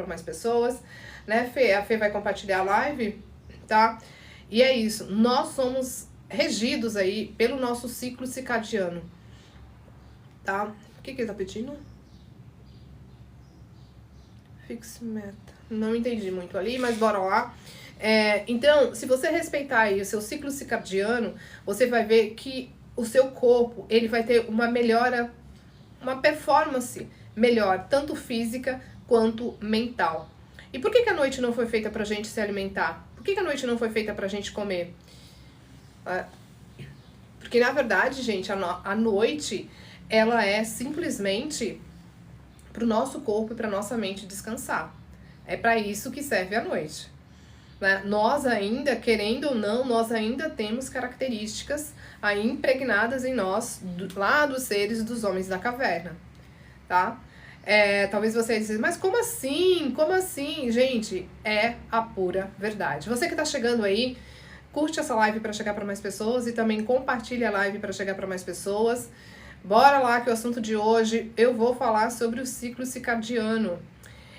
para mais pessoas, né, Fê? A Fê vai compartilhar a live, tá? E é isso, nós somos regidos aí pelo nosso ciclo circadiano, tá? O que ele tá pedindo? Fixe meta. Não entendi muito ali, mas bora lá. Então, se você respeitar aí o seu ciclo circadiano, você vai ver que o seu corpo, ele vai ter uma melhora, uma performance melhor, tanto física quanto mental. E por que a noite não foi feita pra gente se alimentar? Por que a noite não foi feita pra gente comer? Porque, na verdade, gente, a noite, ela é simplesmente pro nosso corpo e pra nossa mente descansar. É pra isso que serve a noite. Né? Nós ainda, querendo ou não, nós ainda temos características aí impregnadas em nós, lá dos seres dos homens da caverna, tá? Talvez vocês dizem, mas como assim? Como assim? Gente, é a pura verdade. Você que tá chegando aí, curte essa live para chegar para mais pessoas e também compartilha a live para chegar para mais pessoas. Bora lá que o assunto de hoje eu vou falar sobre o ciclo circadiano.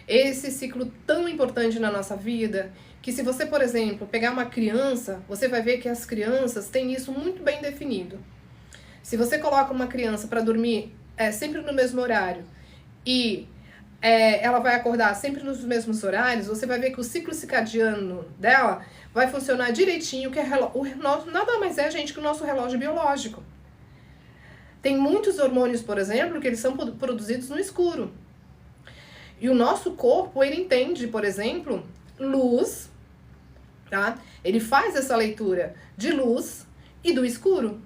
Esse ciclo tão importante na nossa vida, que se você, por exemplo, pegar uma criança, você vai ver que as crianças têm isso muito bem definido. Se você coloca uma criança para dormir sempre no mesmo horário e ela vai acordar sempre nos mesmos horários, você vai ver que o ciclo circadiano dela vai funcionar direitinho, que nada mais é, gente, que o nosso relógio biológico. Tem muitos hormônios, por exemplo, que eles são produzidos no escuro. E o nosso corpo, ele entende, por exemplo, luz, tá? Ele faz essa leitura de luz e do escuro.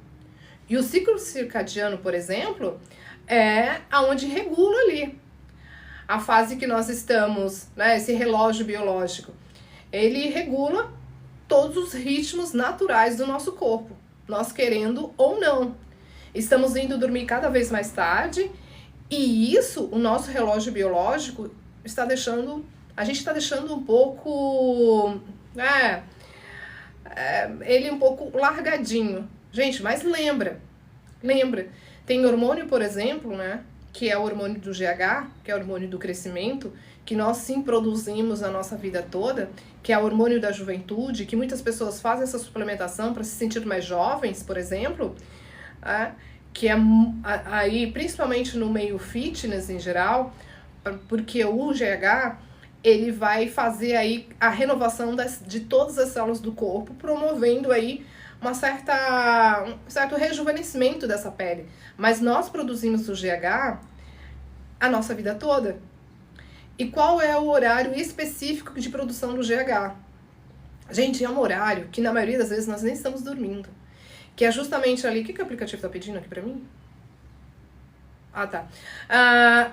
E o ciclo circadiano, por exemplo, é aonde regula ali a fase que nós estamos, né? Esse relógio biológico. Ele regula todos os ritmos naturais do nosso corpo, nós querendo ou não. Estamos indo dormir cada vez mais tarde e isso, o nosso relógio biológico, a gente está deixando um pouco, ele um pouco largadinho. Gente, mas lembra, tem hormônio, por exemplo, né, que é o hormônio do GH, que é o hormônio do crescimento, que nós sim produzimos a nossa vida toda, que é o hormônio da juventude, que muitas pessoas fazem essa suplementação para se sentir mais jovens, por exemplo, que é aí, principalmente no meio fitness em geral, porque o GH, ele vai fazer aí a renovação de todas as células do corpo, promovendo aí um certo rejuvenescimento dessa pele. Mas nós produzimos o GH a nossa vida toda. E qual é o horário específico de produção do GH? Gente, é um horário que na maioria das vezes nós nem estamos dormindo. Que é justamente ali... O que o aplicativo tá pedindo aqui pra mim? Ah, tá.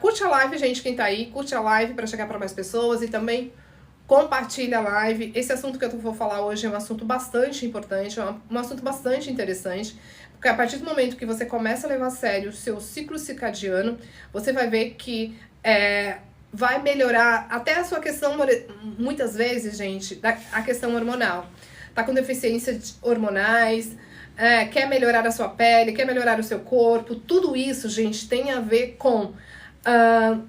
Curte a live, gente, quem tá aí. Curte a live pra chegar pra mais pessoas e também compartilha a live. Esse assunto que eu vou falar hoje é um assunto bastante importante, é um assunto bastante interessante, porque a partir do momento que você começa a levar a sério o seu ciclo circadiano, você vai ver que vai melhorar até a sua questão, muitas vezes, gente, a questão hormonal. Tá com deficiências hormonais, quer melhorar a sua pele, quer melhorar o seu corpo, tudo isso, gente, tem a ver com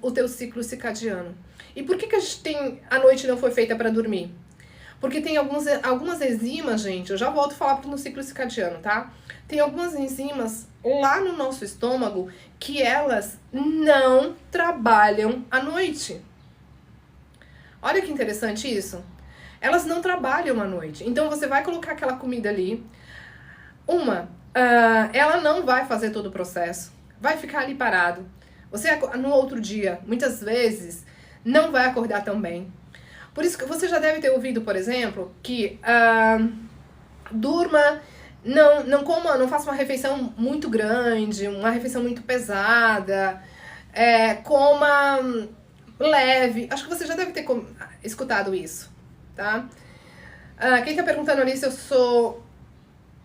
o teu ciclo circadiano. E por que a noite não foi feita para dormir? Porque tem algumas enzimas, gente, eu já volto a falar no ciclo circadiano, tá? Tem algumas enzimas lá no nosso estômago que elas não trabalham à noite. Olha que interessante isso. Elas não trabalham à noite. Então você vai colocar aquela comida ali, ela não vai fazer todo o processo, vai ficar ali parado. Você no outro dia, muitas vezes, não vai acordar tão bem. Por isso que você já deve ter ouvido, por exemplo, que durma, não faça uma refeição muito grande, uma refeição muito pesada, coma leve. Acho que você já deve ter escutado isso, tá? Quem tá perguntando ali se eu sou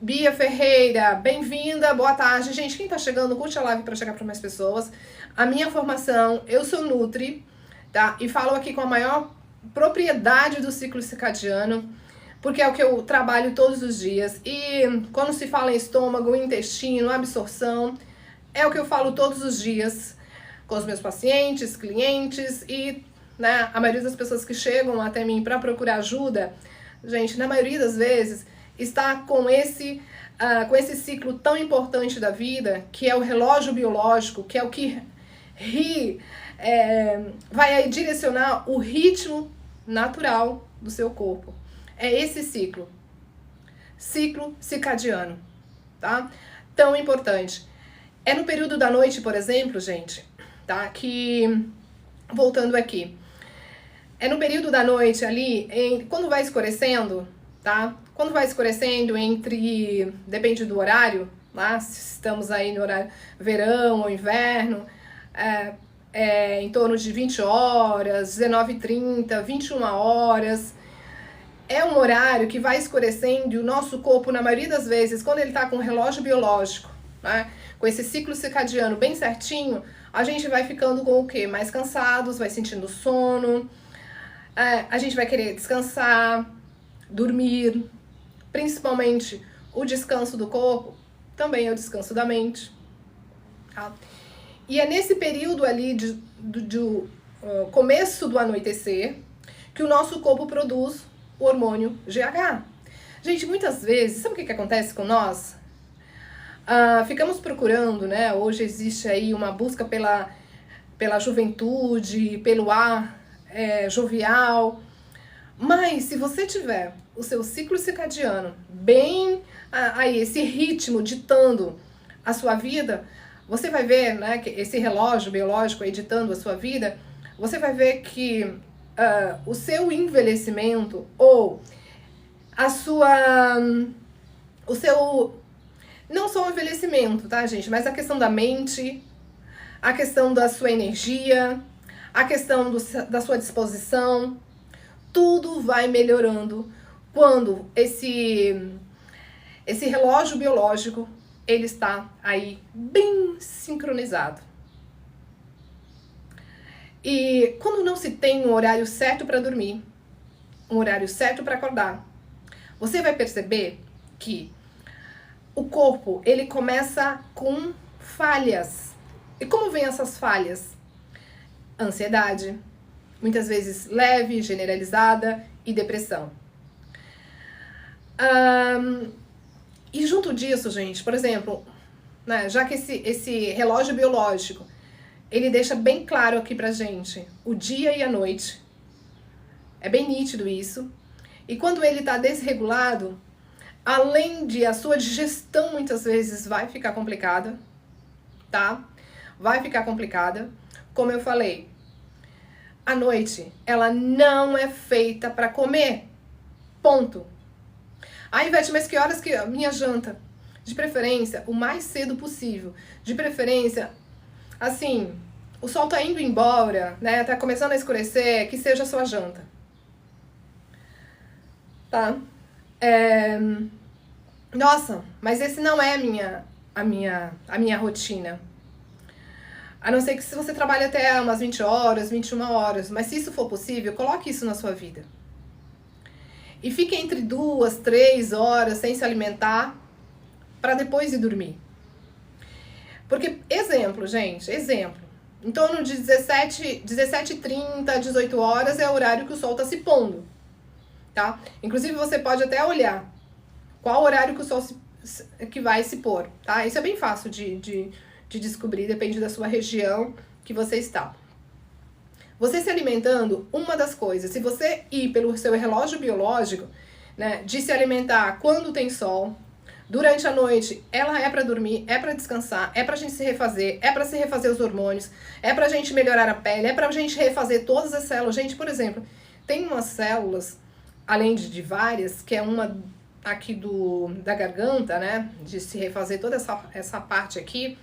Bia Ferreira, bem-vinda, boa tarde. Gente, quem tá chegando, curte a live para chegar para mais pessoas. A minha formação, eu sou Nutri, tá? E falo aqui com a maior propriedade do ciclo circadiano, porque é o que eu trabalho todos os dias. E quando se fala em estômago, intestino, absorção, é o que eu falo todos os dias com os meus pacientes, clientes e né? A maioria das pessoas que chegam até mim para procurar ajuda, gente, na maioria das vezes, está com esse ciclo tão importante da vida, que é o relógio biológico, que é o que vai aí direcionar o ritmo natural do seu corpo. É esse ciclo circadiano, tá? Tão importante. É no período da noite, por exemplo, gente, tá? Que, voltando aqui, é no período da noite ali, quando vai escurecendo, tá? Quando vai escurecendo depende do horário, tá? Se estamos aí no horário verão ou inverno, em torno de 20 horas, 19h30, 21 horas. É um horário que vai escurecendo e o nosso corpo, na maioria das vezes, quando ele tá com o relógio biológico, né? Com esse ciclo circadiano bem certinho, a gente vai ficando com o quê? Mais cansados, vai sentindo sono, a gente vai querer descansar, dormir, principalmente o descanso do corpo, também é o descanso da mente, tá? E é nesse período ali do começo do anoitecer que o nosso corpo produz o hormônio GH. Gente, muitas vezes, sabe o que acontece com nós? Ficamos procurando, né? Hoje existe aí uma busca pela juventude, pelo ar jovial. Mas se você tiver o seu ciclo circadiano bem aí, esse ritmo ditando a sua vida, você vai ver, né, que esse relógio biológico aí ditando a sua vida, você vai ver que o seu envelhecimento ou o seu, não só o envelhecimento, tá, gente, mas a questão da mente, a questão da sua energia, a questão da sua disposição, tudo vai melhorando quando esse relógio biológico ele está aí bem sincronizado. E quando não se tem um horário certo para dormir, um horário certo para acordar, você vai perceber que o corpo ele começa com falhas. E como vem essas falhas? Ansiedade, muitas vezes leve, generalizada, e depressão. E junto disso, gente, por exemplo, né, já que esse relógio biológico, ele deixa bem claro aqui pra gente o dia e a noite, é bem nítido isso, e quando ele tá desregulado, além de a sua digestão muitas vezes vai ficar complicada, tá? Vai ficar complicada, como eu falei, a noite, ela não é feita para comer. Ponto. Ivete, mas que horas que minha janta? De preferência, o mais cedo possível. De preferência, assim, o sol tá indo embora, né? Tá começando a escurecer, que seja a sua janta. Tá? Nossa, mas esse não é a minha rotina. A não ser que se você trabalha até umas 20 horas, 21 horas, mas se isso for possível, coloque isso na sua vida. E fique entre 2, 3 horas sem se alimentar para depois ir dormir. Porque, exemplo, gente, exemplo. Em torno de 17h30, 18 horas é o horário que o sol está se pondo, tá? Inclusive, você pode até olhar qual horário que o sol que vai se pôr, tá? Isso é bem fácil de descobrir, depende da sua região que você está. Você se alimentando, uma das coisas, se você ir pelo seu relógio biológico, né, de se alimentar quando tem sol, durante a noite, ela é para dormir, é para descansar, é pra gente se refazer, é para se refazer os hormônios, é pra gente melhorar a pele, é pra gente refazer todas as células. Gente, por exemplo, tem umas células, além de várias, que é uma aqui da garganta, né, de se refazer toda essa parte aqui,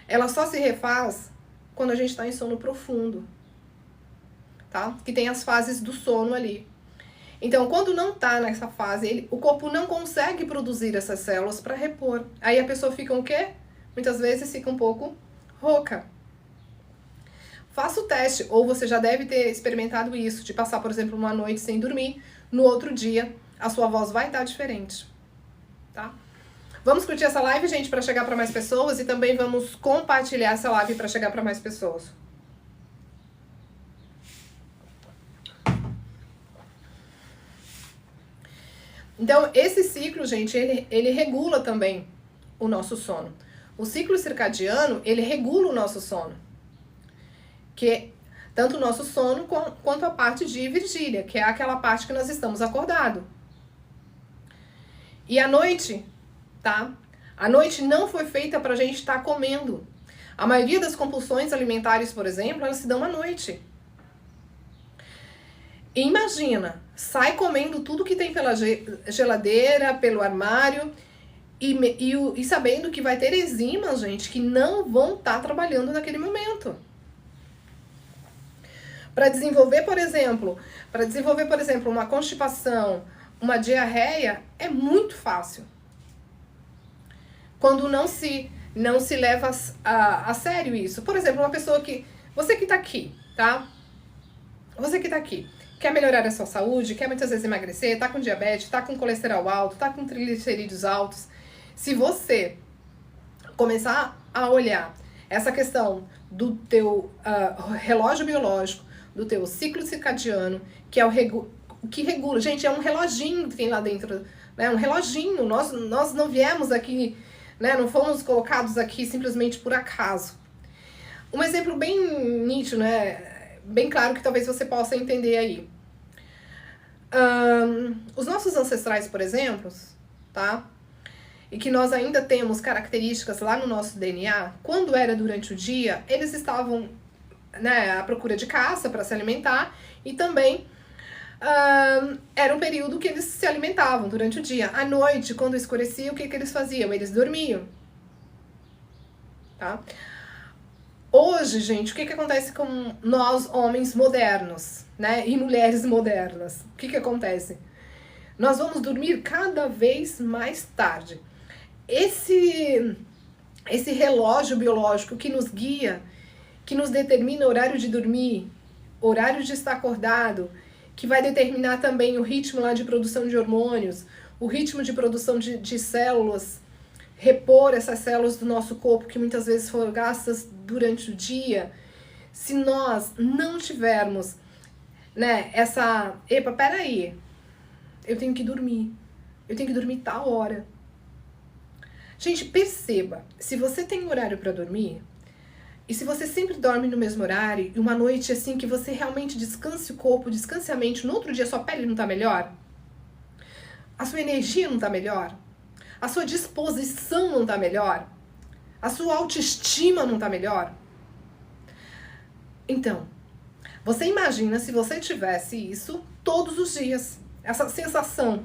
ela só se refaz quando a gente está em sono profundo, tá? Que tem as fases do sono ali. Então, quando não tá nessa fase, o corpo não consegue produzir essas células para repor. Aí a pessoa fica o quê? Muitas vezes fica um pouco rouca. Faça o teste, ou você já deve ter experimentado isso, de passar, por exemplo, uma noite sem dormir, no outro dia a sua voz vai estar diferente, tá? Vamos curtir essa live, gente, para chegar para mais pessoas, e também vamos compartilhar essa live para chegar para mais pessoas. Então, esse ciclo, gente, ele regula também o nosso sono. O ciclo circadiano, ele regula o nosso sono. Que tanto o nosso sono quanto a parte de vigília, que é aquela parte que nós estamos acordados. E a noite, tá? A noite não foi feita pra gente estar comendo. A maioria das compulsões alimentares, por exemplo, elas se dão à noite. E imagina, sai comendo tudo que tem pela geladeira, pelo armário, e sabendo que vai ter enzimas, gente, que não vão estar trabalhando naquele momento. Para desenvolver, por exemplo, uma constipação, uma diarreia, é muito fácil. Quando não se leva a sério isso. Por exemplo, uma pessoa que... Você que tá aqui, tá? Você que tá aqui, quer melhorar a sua saúde, quer muitas vezes emagrecer, tá com diabetes, tá com colesterol alto, tá com triglicerídeos altos. Se você começar a olhar essa questão do teu relógio biológico, do teu ciclo circadiano, que é o que regula. Gente, é um reloginho que tem lá dentro, né? Um reloginho. Nós não viemos aqui, né? Não fomos colocados aqui simplesmente por acaso. Um exemplo bem nítido, né? Bem claro que talvez você possa entender aí. Os nossos ancestrais, por exemplo, tá? E que nós ainda temos características lá no nosso DNA, quando era durante o dia, eles estavam, né, à procura de caça para se alimentar e também era um período que eles se alimentavam durante o dia. À noite, quando escurecia, o que eles faziam? Eles dormiam. Tá? Hoje, gente, o que acontece com nós, homens modernos, né, e mulheres modernas? O que acontece? Nós vamos dormir cada vez mais tarde. Esse relógio biológico que nos guia, que nos determina o horário de dormir, horário de estar acordado, que vai determinar também o ritmo lá de produção de hormônios, o ritmo de produção de células, repor essas células do nosso corpo que muitas vezes foram gastas durante o dia. Se nós não tivermos, né, peraí, eu tenho que dormir tal hora. Gente, perceba, se você tem horário para dormir, e se você sempre dorme no mesmo horário, e uma noite assim que você realmente descanse o corpo, descanse a mente, no outro dia sua pele não tá melhor, a sua energia não tá melhor, a sua disposição não tá melhor, a sua autoestima não tá melhor. Então, você imagina se você tivesse isso todos os dias, essa sensação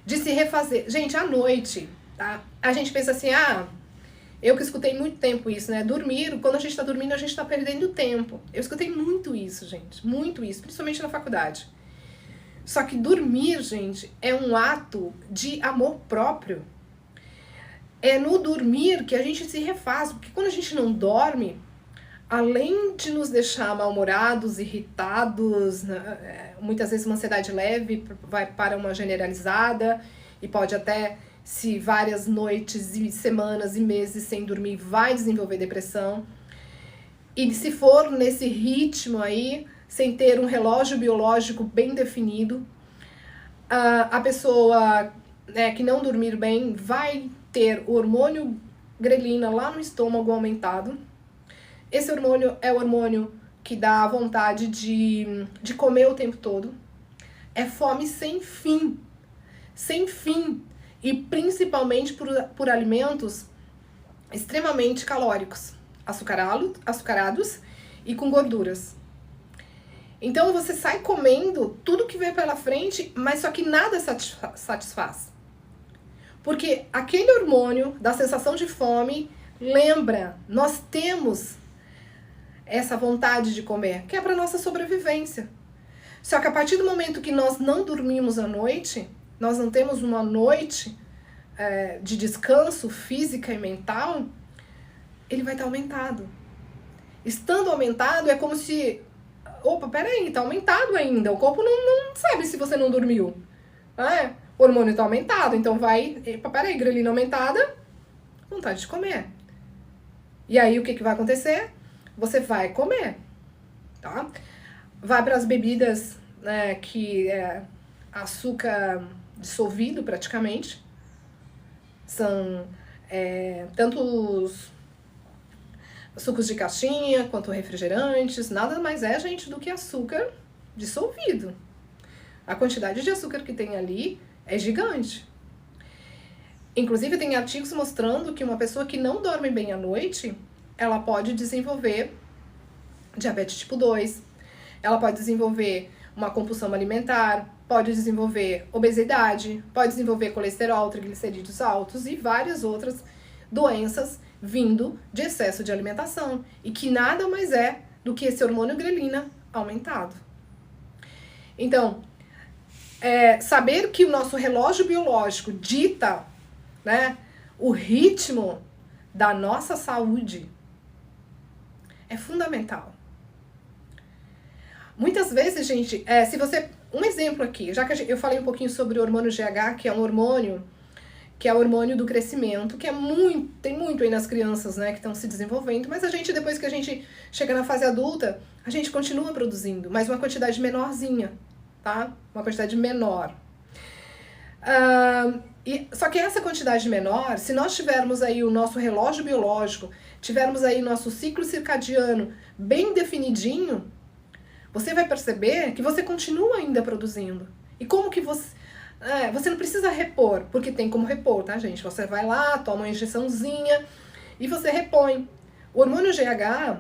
de se refazer. Gente, à noite, tá? A gente pensa assim, eu que escutei muito tempo isso, né? Dormir, quando a gente tá dormindo, a gente tá perdendo tempo. Eu escutei muito isso, gente. Muito isso, principalmente na faculdade. Só que dormir, gente, é um ato de amor próprio. É no dormir que a gente se refaz. Porque quando a gente não dorme, além de nos deixar mal-humorados, irritados, né, muitas vezes uma ansiedade leve vai para uma generalizada e pode até, se várias noites e semanas e meses sem dormir, vai desenvolver depressão. E se for nesse ritmo aí, sem ter um relógio biológico bem definido, a pessoa, né, que não dormir bem vai ter o hormônio grelina lá no estômago aumentado. Esse hormônio é o hormônio que dá a vontade de comer o tempo todo. É fome sem fim. Sem fim. E principalmente por alimentos extremamente calóricos, açucarados e com gorduras. Então você sai comendo tudo que vem pela frente, mas só que nada satisfaz. Porque aquele hormônio da sensação de fome, lembra, nós temos essa vontade de comer, que é para nossa sobrevivência. Só que a partir do momento que nós não dormimos à noite, nós não temos uma noite de descanso física e mental, ele vai estar aumentado. Estando aumentado, é como se... Opa, peraí, tá aumentado ainda. O corpo não sabe se você não dormiu. O hormônio tá aumentado, então vai... Epa, peraí, grelina aumentada, vontade de comer. E aí, o que vai acontecer? Você vai comer, tá? Vai para as bebidas, né, que açúcar dissolvido praticamente. São tanto os sucos de caixinha quanto refrigerantes, nada mais é, gente, do que açúcar dissolvido. A quantidade de açúcar que tem ali é gigante. Inclusive, tem artigos mostrando que uma pessoa que não dorme bem à noite, ela pode desenvolver diabetes tipo 2, ela pode desenvolver uma compulsão alimentar, pode desenvolver obesidade, pode desenvolver colesterol, triglicerídeos altos e várias outras doenças vindo de excesso de alimentação. E que nada mais é do que esse hormônio grelina aumentado. Então, saber que o nosso relógio biológico dita, né, o ritmo da nossa saúde é fundamental. Muitas vezes, gente, se você... Um exemplo aqui, já que eu falei um pouquinho sobre o hormônio GH, que é um hormônio, que é o hormônio do crescimento, que tem muito aí nas crianças, né, que estão se desenvolvendo, mas a gente, depois que a gente chega na fase adulta, a gente continua produzindo, mas uma quantidade menorzinha, tá? Uma quantidade menor. Só que essa quantidade menor, se nós tivermos aí o nosso relógio biológico, tivermos aí nosso ciclo circadiano bem definidinho, você vai perceber que você continua ainda produzindo. E como que você... você não precisa repor, porque tem como repor, tá, gente? Você vai lá, toma uma injeçãozinha e você repõe. O hormônio GH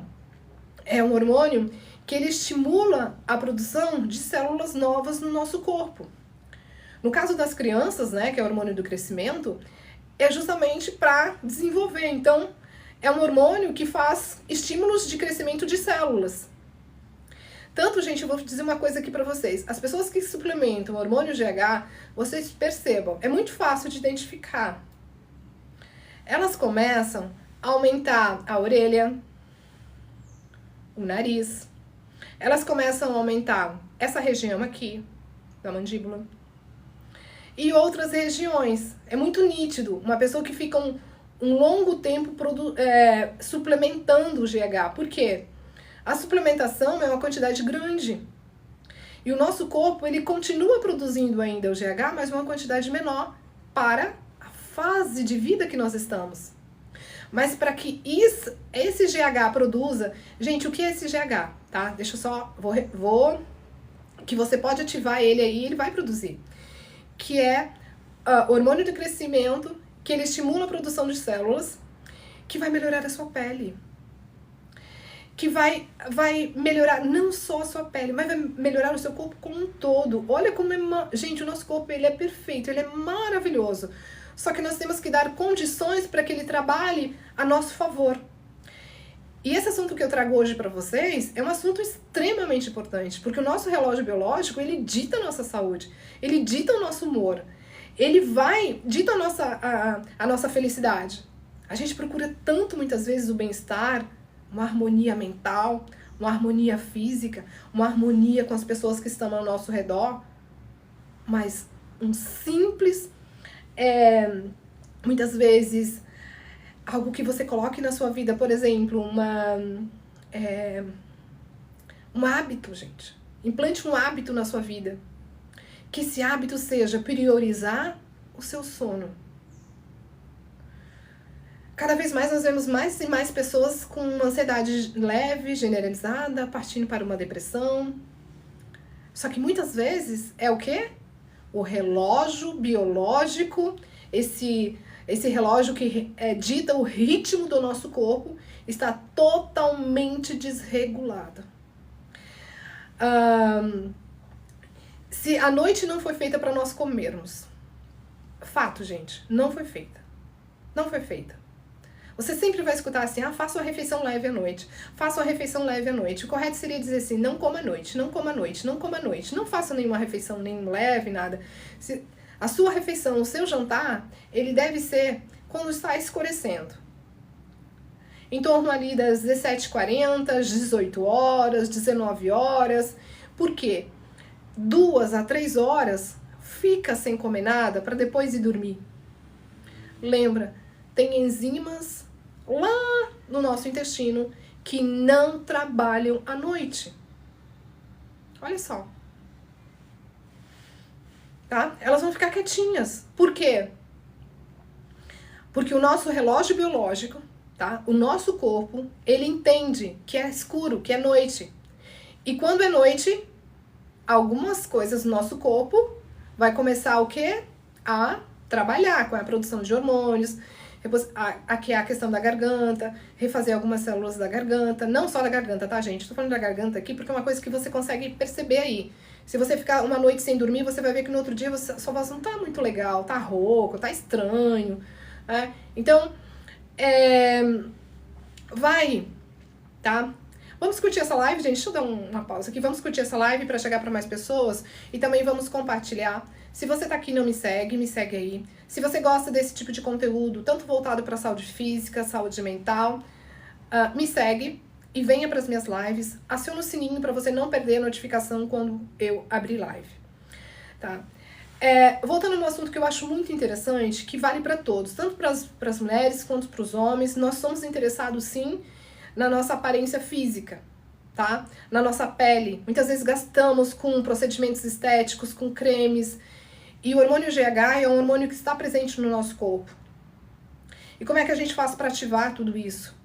é um hormônio que ele estimula a produção de células novas no nosso corpo. No caso das crianças, né, que é o hormônio do crescimento, é justamente para desenvolver. Então, é um hormônio que faz estímulos de crescimento de células. Tanto, gente, eu vou dizer uma coisa aqui pra vocês. As pessoas que suplementam hormônio GH, vocês percebam, é muito fácil de identificar. Elas começam a aumentar a orelha, o nariz. Elas começam a aumentar essa região aqui, da mandíbula. E outras regiões. É muito nítido. Uma pessoa que fica um longo tempo suplementando o GH. Por quê? A suplementação é uma quantidade grande. E o nosso corpo, ele continua produzindo ainda o GH, mas uma quantidade menor para a fase de vida que nós estamos. Mas para que esse GH produza... Gente, o que é esse GH? Tá? Deixa eu só... que você pode ativar ele aí, ele vai produzir. Que é hormônio de crescimento, que ele estimula a produção de células, que vai melhorar a sua pele. Que vai melhorar não só a sua pele, mas vai melhorar o seu corpo como um todo. Olha como gente, o nosso corpo, ele é perfeito, ele é maravilhoso. Só que nós temos que dar condições para que ele trabalhe a nosso favor. E esse assunto que eu trago hoje para vocês é um assunto extremamente importante, porque o nosso relógio biológico, ele dita a nossa saúde, ele dita o nosso humor, ele dita a nossa felicidade. A gente procura tanto, muitas vezes, o bem-estar, uma harmonia mental, uma harmonia física, uma harmonia com as pessoas que estão ao nosso redor, mas um simples, muitas vezes, algo que você coloque na sua vida, por exemplo, um hábito, gente. Implante um hábito na sua vida. Que esse hábito seja priorizar o seu sono. Cada vez mais nós vemos mais e mais pessoas com uma ansiedade leve, generalizada, partindo para uma depressão. Só que muitas vezes é o quê? O relógio biológico, esse relógio que dita o ritmo do nosso corpo, está totalmente desregulado. Se a noite não foi feita para nós comermos, fato, gente, não foi feita. Não foi feita. Você sempre vai escutar assim, faça uma refeição leve à noite, faça uma refeição leve à noite. O correto seria dizer assim, não coma à noite, não coma à noite, não coma à noite, não faça nenhuma refeição nem leve, nada. A sua refeição, o seu jantar, ele deve ser quando está escurecendo. Em torno ali das 17h40, 18 horas, 19 horas. Por quê? 2 a 3 horas, fica sem comer nada para depois ir dormir. Lembra, tem enzimas lá no nosso intestino que não trabalham à noite. Olha só. tá? Elas vão ficar quietinhas. Por quê? Porque o nosso relógio biológico, tá? O nosso corpo, ele entende que é escuro, que é noite. E quando é noite, algumas coisas no nosso corpo vai começar o quê? A trabalhar com a produção de hormônios, aqui é a questão da garganta, refazer algumas células da garganta, não só da garganta, tá, gente? Tô falando da garganta aqui porque é uma coisa que você consegue perceber aí. Se você ficar uma noite sem dormir, você vai ver que no outro dia sua voz não tá muito legal, tá rouco, tá estranho, né? Então, vai, tá? Vamos curtir essa live, gente. Deixa eu dar uma pausa aqui. Vamos curtir essa live para chegar para mais pessoas e também vamos compartilhar. Se você tá aqui e não me segue aí. Se você gosta desse tipo de conteúdo, tanto voltado para saúde física, saúde mental, me segue e venha para as minhas lives. Aciona o sininho para você não perder a notificação quando eu abrir live, tá? Voltando no assunto que eu acho muito interessante, que vale para todos, tanto para as mulheres quanto para os homens, nós somos interessados sim na nossa aparência física, tá? Na nossa pele. Muitas vezes gastamos com procedimentos estéticos, com cremes. E o hormônio GH é um hormônio que está presente no nosso corpo. E como é que a gente faz para ativar tudo isso?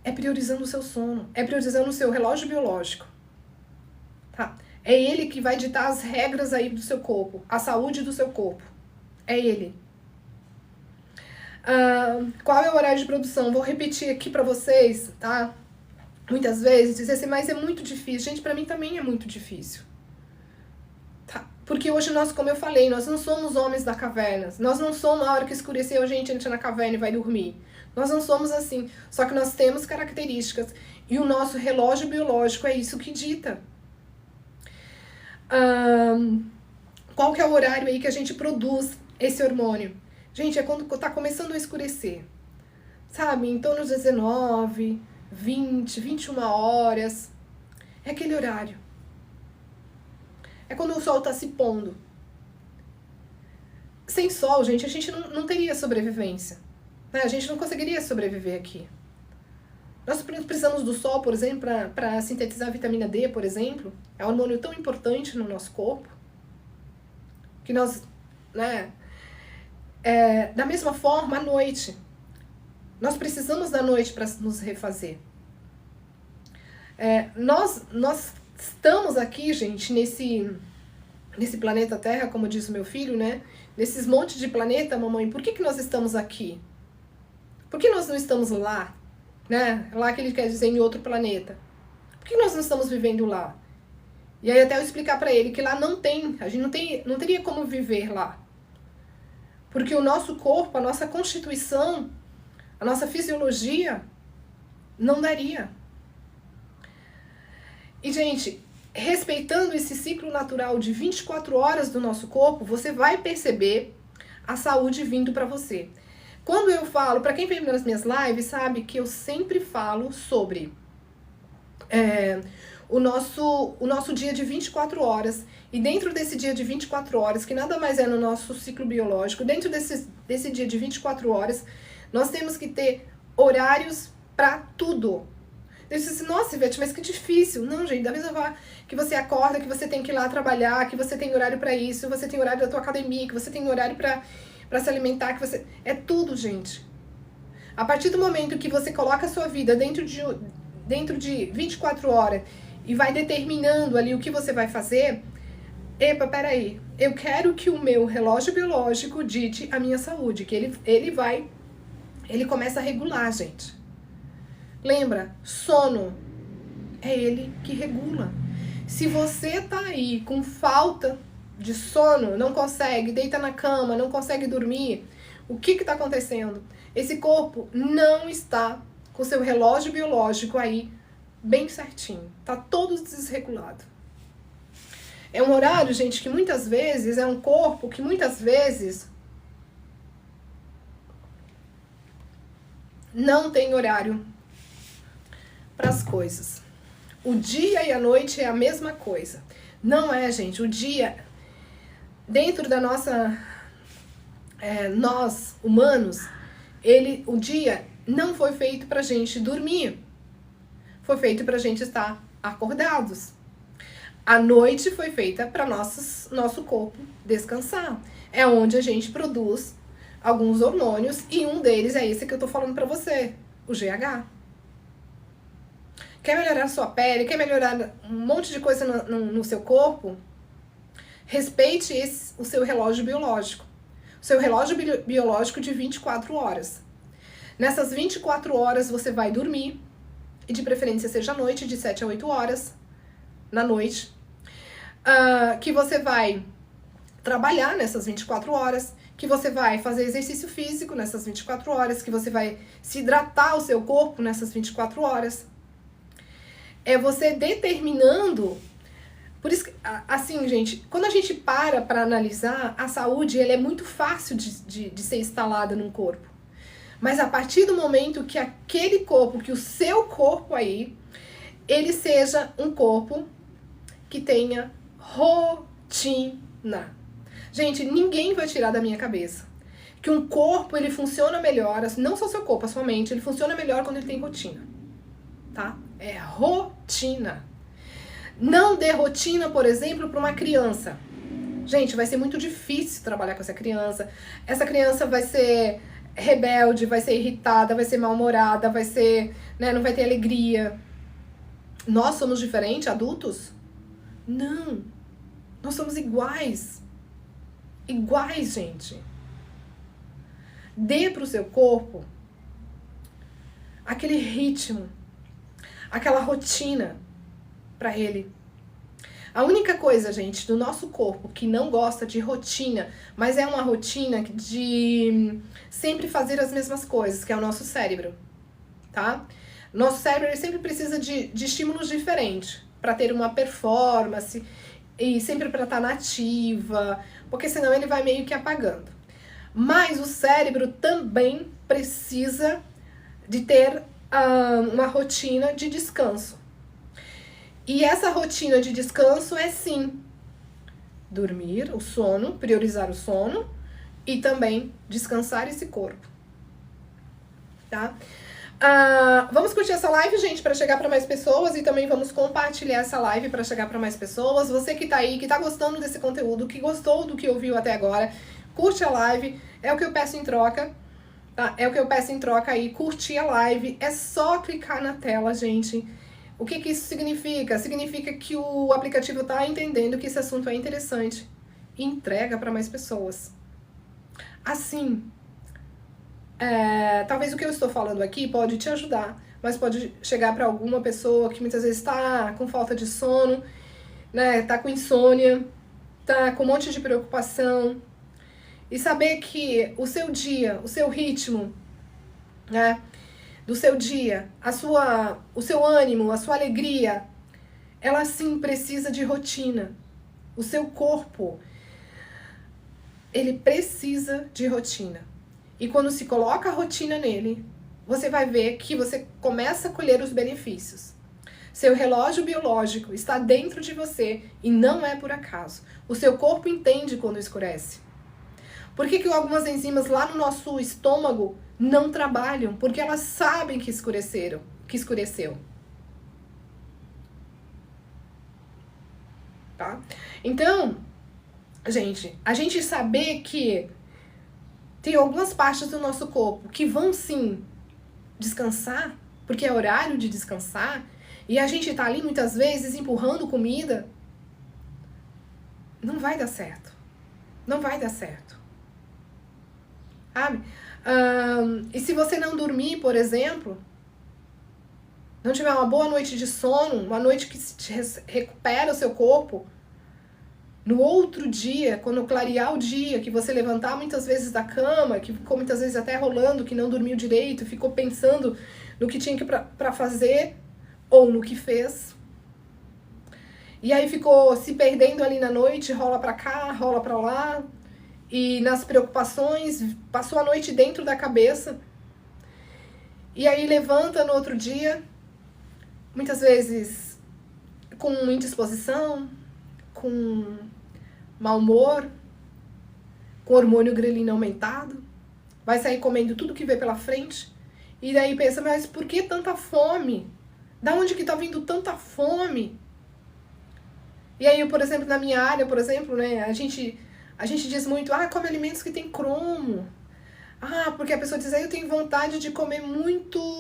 É priorizando o seu sono, é priorizando o seu relógio biológico, tá? É ele que vai ditar as regras aí do seu corpo, a saúde do seu corpo. É ele. Qual é o horário de produção? Vou repetir aqui pra vocês, tá? Muitas vezes dizer assim, mas é muito difícil. Gente, pra mim também é muito difícil. Tá? Porque hoje nós, como eu falei, nós não somos homens da caverna. Nós não somos a hora que escureceu, a gente entra na caverna e vai dormir. Nós não somos assim. Só que nós temos características. E o nosso relógio biológico é isso que dita. Qual que é o horário aí que a gente produz esse hormônio? Gente, é quando tá começando a escurecer, sabe? Em torno de 19, 20, 21 horas. É aquele horário. É quando o sol tá se pondo. Sem sol, gente, a gente não teria sobrevivência, né? A gente não conseguiria sobreviver aqui. Nós precisamos do sol, por exemplo, para sintetizar a vitamina D, por exemplo. É um hormônio tão importante no nosso corpo que nós, né? Da mesma forma, à noite. Nós precisamos da noite para nos refazer. Nós estamos aqui, gente, nesse planeta Terra, como diz o meu filho, né? Nesses montes de planeta, mamãe, por que nós estamos aqui? Por que nós não estamos lá? Né? Lá que ele quer dizer em outro planeta. Por que nós não estamos vivendo lá? E aí até eu explicar para ele que lá não tem, a gente não teria como viver lá. Porque o nosso corpo, a nossa constituição, a nossa fisiologia não daria. E, gente, respeitando esse ciclo natural de 24 horas do nosso corpo, você vai perceber a saúde vindo para você. Quando eu falo, para quem vem nas minhas lives, sabe que eu sempre falo sobre o nosso dia de 24 horas. E dentro desse dia de 24 horas, que nada mais é no nosso ciclo biológico, dentro desse dia de 24 horas, nós temos que ter horários para tudo. Eu disse assim, nossa, Ivete, mas que difícil. Não, gente, da mesma forma que você acorda, que você tem que ir lá trabalhar, que você tem horário para isso, você tem horário da tua academia, que você tem horário para se alimentar, que você... É tudo, gente. A partir do momento que você coloca a sua vida dentro de 24 horas e vai determinando ali o que você vai fazer, epa, peraí, eu quero que o meu relógio biológico dite a minha saúde, que ele começa a regular, gente. Lembra, sono é ele que regula. Se você tá aí com falta de sono, não consegue, deita na cama, não consegue dormir, o que tá acontecendo? Esse corpo não está com seu relógio biológico aí bem certinho, tá todo desregulado. É um horário, gente, que muitas vezes é um corpo que muitas vezes não tem horário para as coisas. O dia e a noite é a mesma coisa. Não é, gente. O dia, dentro da nossa... nós, humanos, o dia não foi feito pra gente dormir. Foi feito pra gente estar acordados. A noite foi feita para nosso corpo descansar. É onde a gente produz alguns hormônios e um deles é esse que eu tô falando para você, o GH. Quer melhorar a sua pele, quer melhorar um monte de coisa no seu corpo? Respeite o seu relógio biológico. O seu relógio biológico de 24 horas. Nessas 24 horas você vai dormir, e de preferência seja à noite, de 7 a 8 horas, na noite. Que você vai trabalhar nessas 24 horas, que você vai fazer exercício físico nessas 24 horas, que você vai se hidratar o seu corpo nessas 24 horas. É você determinando. Por isso, assim, gente, quando a gente para analisar, a saúde ela é muito fácil de ser instalada num corpo. Mas a partir do momento que aquele corpo, que o seu corpo aí, ele seja um corpo que tenha rotina. Gente, ninguém vai tirar da minha cabeça que um corpo, ele funciona melhor, não só o seu corpo, a sua mente, ele funciona melhor quando ele tem rotina, tá? É rotina. Não dê rotina, por exemplo, para uma criança. Gente, vai ser muito difícil trabalhar com essa criança. Essa criança vai ser rebelde, vai ser irritada, vai ser mal-humorada, vai ser, né, não vai ter alegria. Nós somos diferentes, adultos? Não. Nós somos iguais. Iguais, gente. Dê pro seu corpo aquele ritmo, aquela rotina para ele. A única coisa, gente, do nosso corpo que não gosta de rotina, mas é uma rotina de sempre fazer as mesmas coisas, que é o nosso cérebro, tá? Nosso cérebro ele sempre precisa de estímulos diferentes para ter uma performance e sempre para estar nativa, porque senão ele vai meio que apagando. Mas o cérebro também precisa de ter uma rotina de descanso. E essa rotina de descanso é sim dormir, o sono, priorizar o sono e também descansar esse corpo, tá? Vamos curtir essa live, gente, para chegar para mais pessoas e também vamos compartilhar essa live para chegar para mais pessoas. Você que tá aí, que tá gostando desse conteúdo, que gostou do que ouviu até agora, curte a live, é o que eu peço em troca, tá? É o que eu peço em troca aí, curtir a live, é só clicar na tela, gente. O que que isso significa? Significa que o aplicativo tá entendendo que esse assunto é interessante e entrega para mais pessoas. Assim, talvez o que eu estou falando aqui pode te ajudar, mas pode chegar para alguma pessoa que muitas vezes está com falta de sono, né? Tá com insônia, tá com um monte de preocupação. E saber que o seu dia, o seu ritmo, né, do seu dia, o seu ânimo, a sua alegria, ela sim precisa de rotina. O seu corpo, ele precisa de rotina. E quando se coloca a rotina nele, você vai ver que você começa a colher os benefícios. Seu relógio biológico está dentro de você e não é por acaso. O seu corpo entende quando escurece. Por que algumas enzimas lá no nosso estômago não trabalham? Porque elas sabem que escureceu. Tá? Então, gente, a gente saber que tem algumas partes do nosso corpo que vão sim descansar, porque é horário de descansar, e a gente tá ali muitas vezes empurrando comida, não vai dar certo. Não vai dar certo. Sabe? E se você não dormir, por exemplo, não tiver uma boa noite de sono, uma noite que recupera o seu corpo, no outro dia, quando clarear o dia, que você levantar muitas vezes da cama, que ficou muitas vezes até rolando, que não dormiu direito, ficou pensando no que tinha pra fazer ou no que fez, e aí ficou se perdendo ali na noite, rola pra cá, rola pra lá, e nas preocupações, passou a noite dentro da cabeça, e aí levanta no outro dia, muitas vezes com indisposição, com mau humor, com hormônio grelino aumentado, vai sair comendo tudo que vê pela frente, e daí pensa, mas por que tanta fome? Da onde que tá vindo tanta fome? E aí, por exemplo, na minha área, por exemplo, né, a gente diz muito, come alimentos que tem cromo. Porque a pessoa diz, eu tenho vontade de comer muito,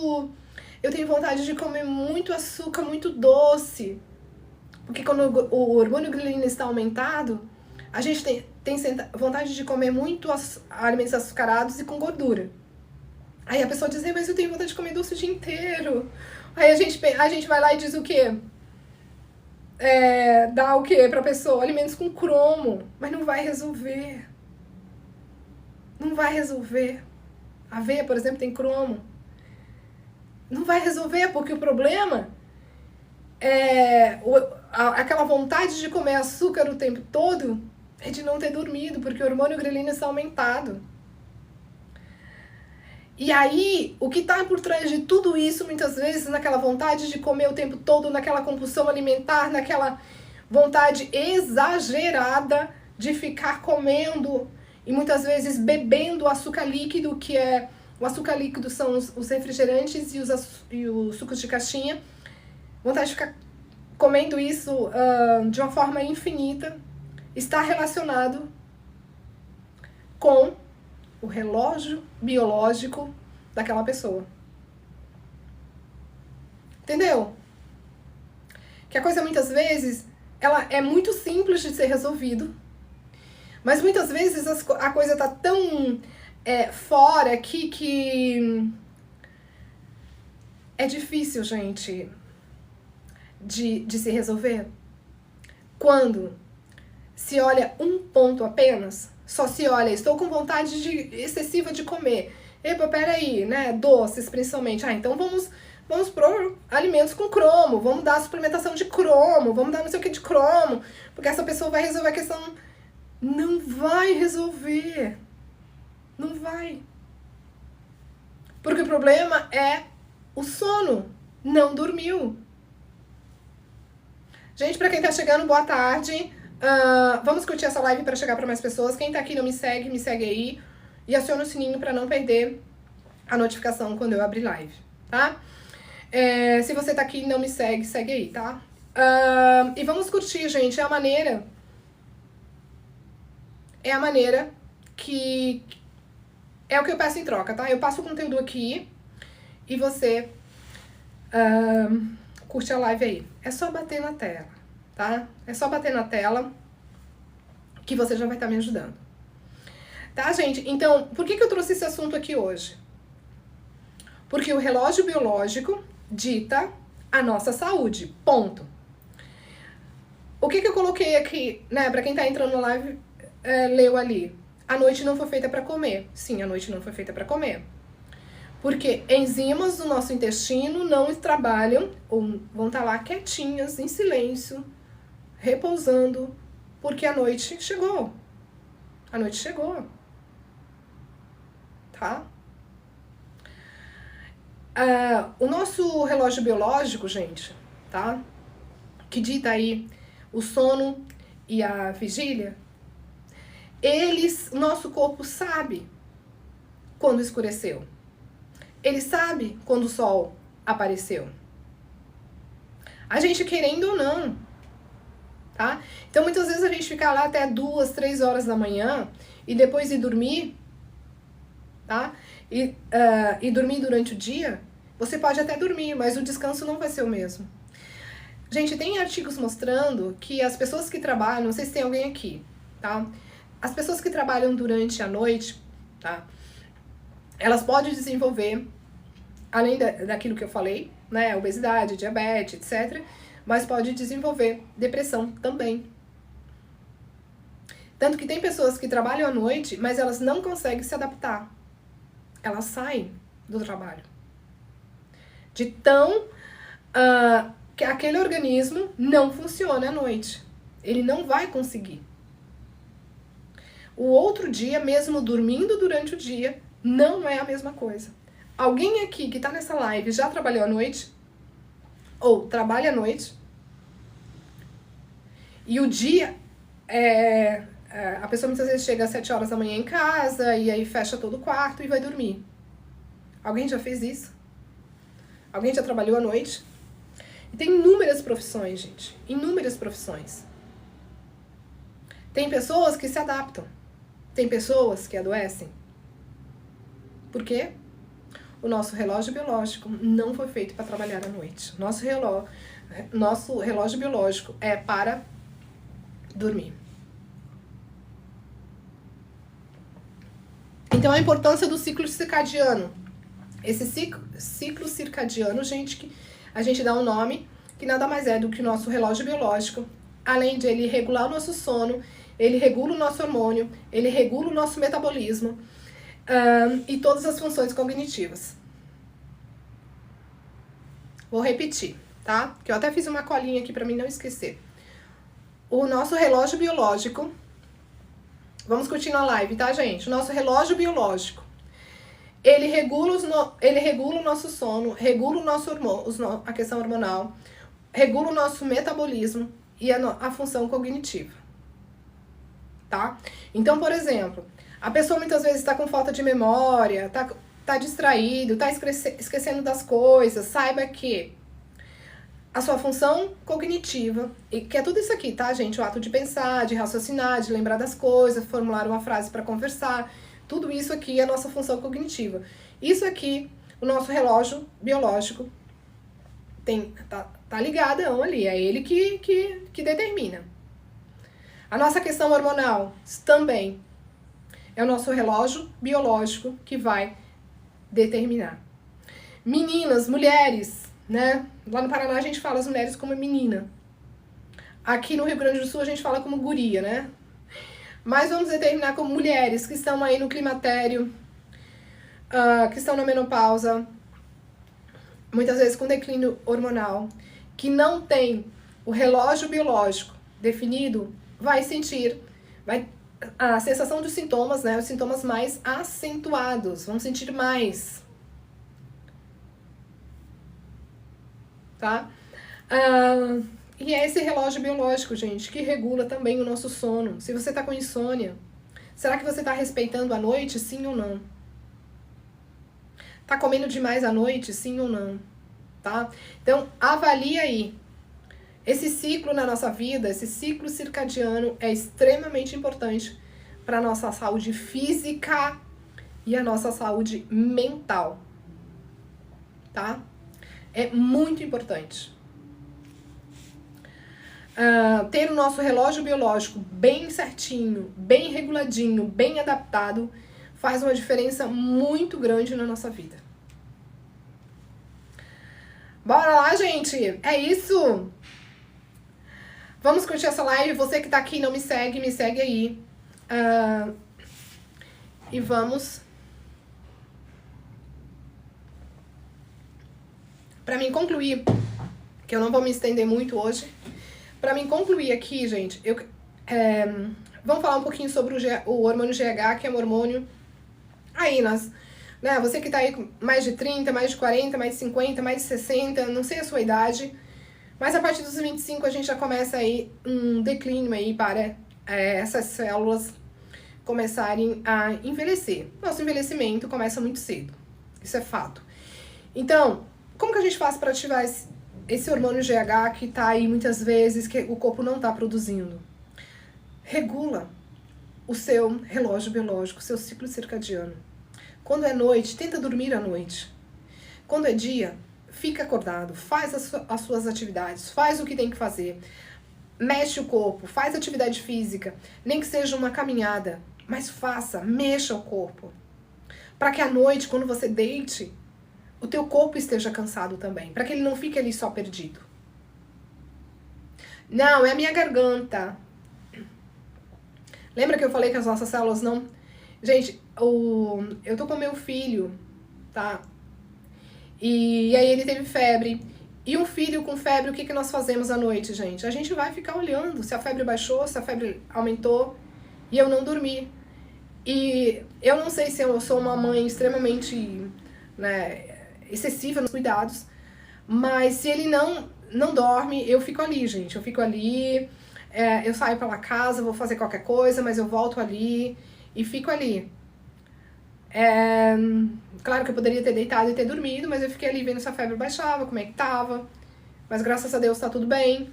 açúcar, muito doce. Porque quando o hormônio grelina está aumentado, a gente tem vontade de comer muito alimentos açucarados e com gordura. Aí a pessoa diz, mas eu tenho vontade de comer doce o dia inteiro. Aí a gente vai lá e diz o quê? Dá o quê pra pessoa? Alimentos com cromo. Mas não vai resolver. Não vai resolver. A aveia, por exemplo, tem cromo. Não vai resolver, porque o problema é aquela vontade de comer açúcar o tempo todo é de não ter dormido, porque o hormônio grelina está aumentado. E aí, o que está por trás de tudo isso, muitas vezes, naquela vontade de comer o tempo todo, naquela compulsão alimentar, naquela vontade exagerada de ficar comendo e muitas vezes bebendo açúcar líquido, que é... O açúcar líquido são os refrigerantes e os sucos de caixinha. Vontade de ficar comendo isso de uma forma infinita, está relacionado com o relógio biológico daquela pessoa. Entendeu? Que a coisa muitas vezes ela é muito simples de ser resolvido, mas muitas vezes a coisa tá tão fora que é difícil, gente, de se resolver. Quando se olha um ponto apenas, só se olha, estou com vontade excessiva de comer. Epa, peraí, né? Doces, principalmente. Então vamos pro alimentos com cromo, vamos dar suplementação de cromo, vamos dar não sei o que de cromo, porque essa pessoa vai resolver a questão. Não vai resolver. Não vai. Porque o problema é o sono. Não dormiu. Gente, pra quem tá chegando, boa tarde. Vamos curtir essa live para chegar para mais pessoas. Quem tá aqui não me segue aí. E aciona o sininho para não perder a notificação quando eu abrir live, tá? Se você tá aqui e não me segue aí, tá? E vamos curtir, gente. É a maneira que... É o que eu peço em troca, tá? Eu passo o conteúdo aqui e você curte a live aí. É só bater na tela, tá? É só bater na tela que você já vai estar me ajudando. Tá, gente? Então, por que eu trouxe esse assunto aqui hoje? Porque o relógio biológico dita a nossa saúde. Ponto. O que eu coloquei aqui, né? Pra quem tá entrando na live, leu ali. A noite não foi feita para comer. Sim, a noite não foi feita para comer. Porque enzimas do nosso intestino não trabalham, ou vão estar lá quietinhas, em silêncio, repousando, porque a noite chegou. A noite chegou. Tá? O nosso relógio biológico, gente, tá? Que dita aí o sono e a vigília, nosso corpo sabe quando escureceu. Ele sabe quando o sol apareceu. A gente querendo ou não, tá? Então muitas vezes a gente fica lá até 2, 3 horas da manhã e depois ir dormir, tá? E dormir durante o dia, você pode até dormir, mas o descanso não vai ser o mesmo. Gente, tem artigos mostrando que as pessoas que trabalham, não sei se tem alguém aqui, tá? As pessoas que trabalham durante a noite, tá? Elas podem desenvolver, além daquilo que eu falei, né? Obesidade, diabetes, etc. Mas pode desenvolver depressão também. Tanto que tem pessoas que trabalham à noite, mas elas não conseguem se adaptar. Elas saem do trabalho. De tão... que aquele organismo não funciona à noite. Ele não vai conseguir. O outro dia, mesmo dormindo durante o dia, não é a mesma coisa. Alguém aqui que tá nessa live já trabalhou à noite? Ou trabalha à noite? E o dia, a pessoa muitas vezes chega às 7 horas da manhã em casa e aí fecha todo o quarto e vai dormir. Alguém já fez isso? Alguém já trabalhou à noite? E tem inúmeras profissões, gente. Inúmeras profissões. Tem pessoas que se adaptam. Tem pessoas que adoecem. Por quê? O nosso relógio biológico não foi feito para trabalhar à noite. Nosso relógio biológico é para dormir. Então, a importância do ciclo circadiano. Esse ciclo circadiano, gente, que a gente dá um nome, que nada mais é do que o nosso relógio biológico. Além de ele regular o nosso sono, ele regula o nosso hormônio, ele regula o nosso metabolismo e todas as funções cognitivas. Vou repetir, tá? Que eu até fiz uma colinha aqui para mim não esquecer. O nosso relógio biológico, vamos continuar a live, tá, gente? O nosso relógio biológico, ele regula o nosso sono, regula o nosso hormônio, a questão hormonal, regula o nosso metabolismo e a função cognitiva, tá? Então, por exemplo, a pessoa muitas vezes está com falta de memória, tá distraído, tá esquecendo das coisas, saiba que a sua função cognitiva, que é tudo isso aqui, tá, gente? O ato de pensar, de raciocinar, de lembrar das coisas, formular uma frase para conversar, tudo isso aqui é a nossa função cognitiva. Isso aqui, o nosso relógio biológico tá ligadão ali, é ele que determina. A nossa questão hormonal também é o nosso relógio biológico que vai determinar. Meninas, mulheres, né? Lá no Paraná a gente fala as mulheres como menina. Aqui no Rio Grande do Sul a gente fala como guria, né? Mas vamos determinar como mulheres que estão aí no climatério, que estão na menopausa, muitas vezes com declínio hormonal, que não tem o relógio biológico definido, vai sentir a sensação dos sintomas, né? Os sintomas mais acentuados, vão sentir mais. Tá? E é esse relógio biológico, gente, que regula também o nosso sono. Se você tá com insônia, será que você tá respeitando a noite, sim ou não? Tá comendo demais à noite, sim ou não? Tá? Então, avalie aí. Esse ciclo na nossa vida, esse ciclo circadiano é extremamente importante para a nossa saúde física e a nossa saúde mental. Tá? É muito importante. Ter o nosso relógio biológico bem certinho, bem reguladinho, bem adaptado, faz uma diferença muito grande na nossa vida. Bora lá, gente! É isso! Vamos curtir essa live. Você que tá aqui e não me segue aí. E vamos... Pra mim concluir, que eu não vou me estender muito hoje, pra mim concluir aqui, gente, vamos falar um pouquinho sobre o hormônio GH, que é um hormônio aí, né, você que tá aí com mais de 30, mais de 40, mais de 50, mais de 60, não sei a sua idade, mas a partir dos 25 a gente já começa aí um declínio aí para essas células começarem a envelhecer. Nosso envelhecimento começa muito cedo, isso é fato. Então, como que a gente faz para ativar esse hormônio GH que tá aí muitas vezes, que o corpo não tá produzindo? Regula o seu relógio biológico, o seu ciclo circadiano. Quando é noite, tenta dormir à noite. Quando é dia, fica acordado, faz as suas atividades, faz o que tem que fazer. Mexe o corpo, faz atividade física, nem que seja uma caminhada, mas faça, mexa o corpo. Para que à noite, quando você deite, o teu corpo esteja cansado também, para que ele não fique ali só perdido. Não, é a minha garganta. Lembra que eu falei que as nossas células não... Gente, eu tô com meu filho, tá? E aí ele teve febre. E um filho com febre, o que nós fazemos à noite, gente? A gente vai ficar olhando se a febre baixou, se a febre aumentou, e eu não dormi. E eu não sei se eu sou uma mãe extremamente, né, excessiva nos cuidados, mas se ele não dorme, eu fico ali, gente. Eu fico ali, eu saio pela casa, vou fazer qualquer coisa, mas eu volto ali e fico ali. Claro que eu poderia ter deitado e ter dormido, mas eu fiquei ali vendo se a febre baixava, como é que tava. Mas graças a Deus tá tudo bem.